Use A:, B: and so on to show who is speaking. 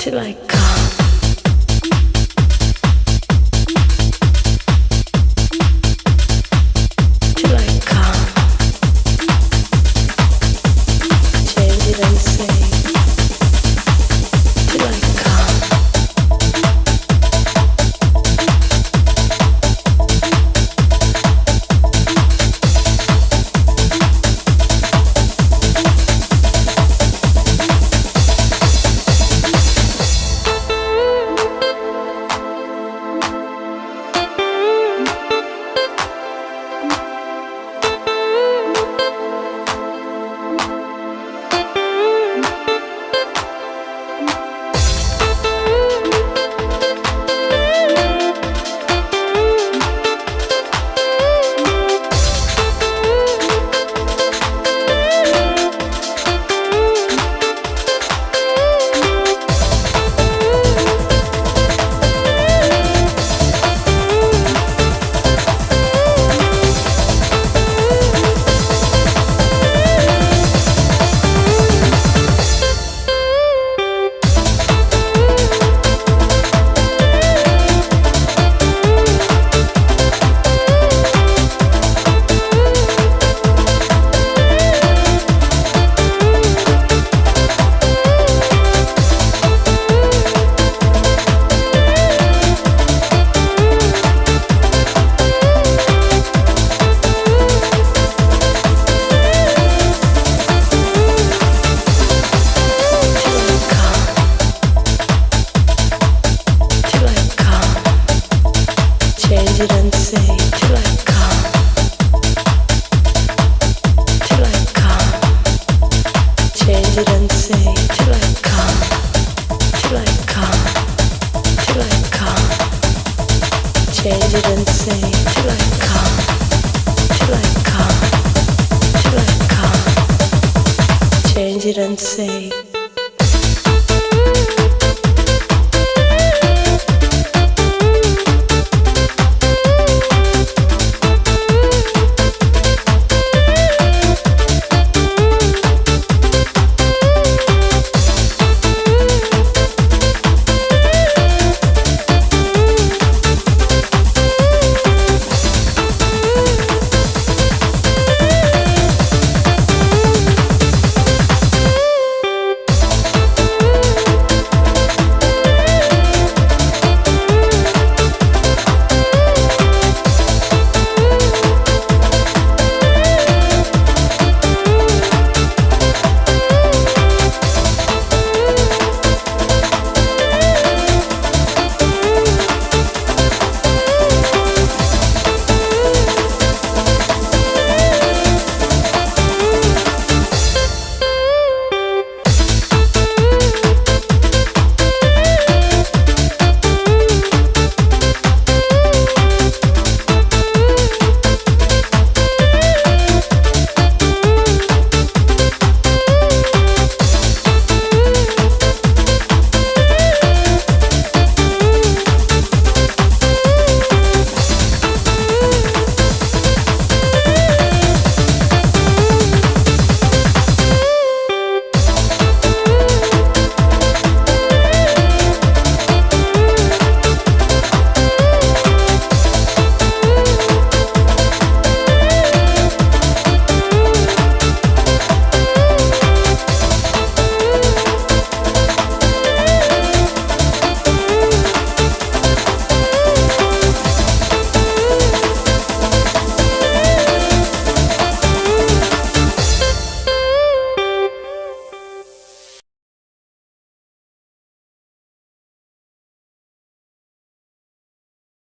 A: till I come. Till I come. Change it and say. Till I come. Change it and say till I come. Till I come. Change it and say till I come. Till I come. Till I come. Change it and say till I come. Till I come. Till I come. Change it and say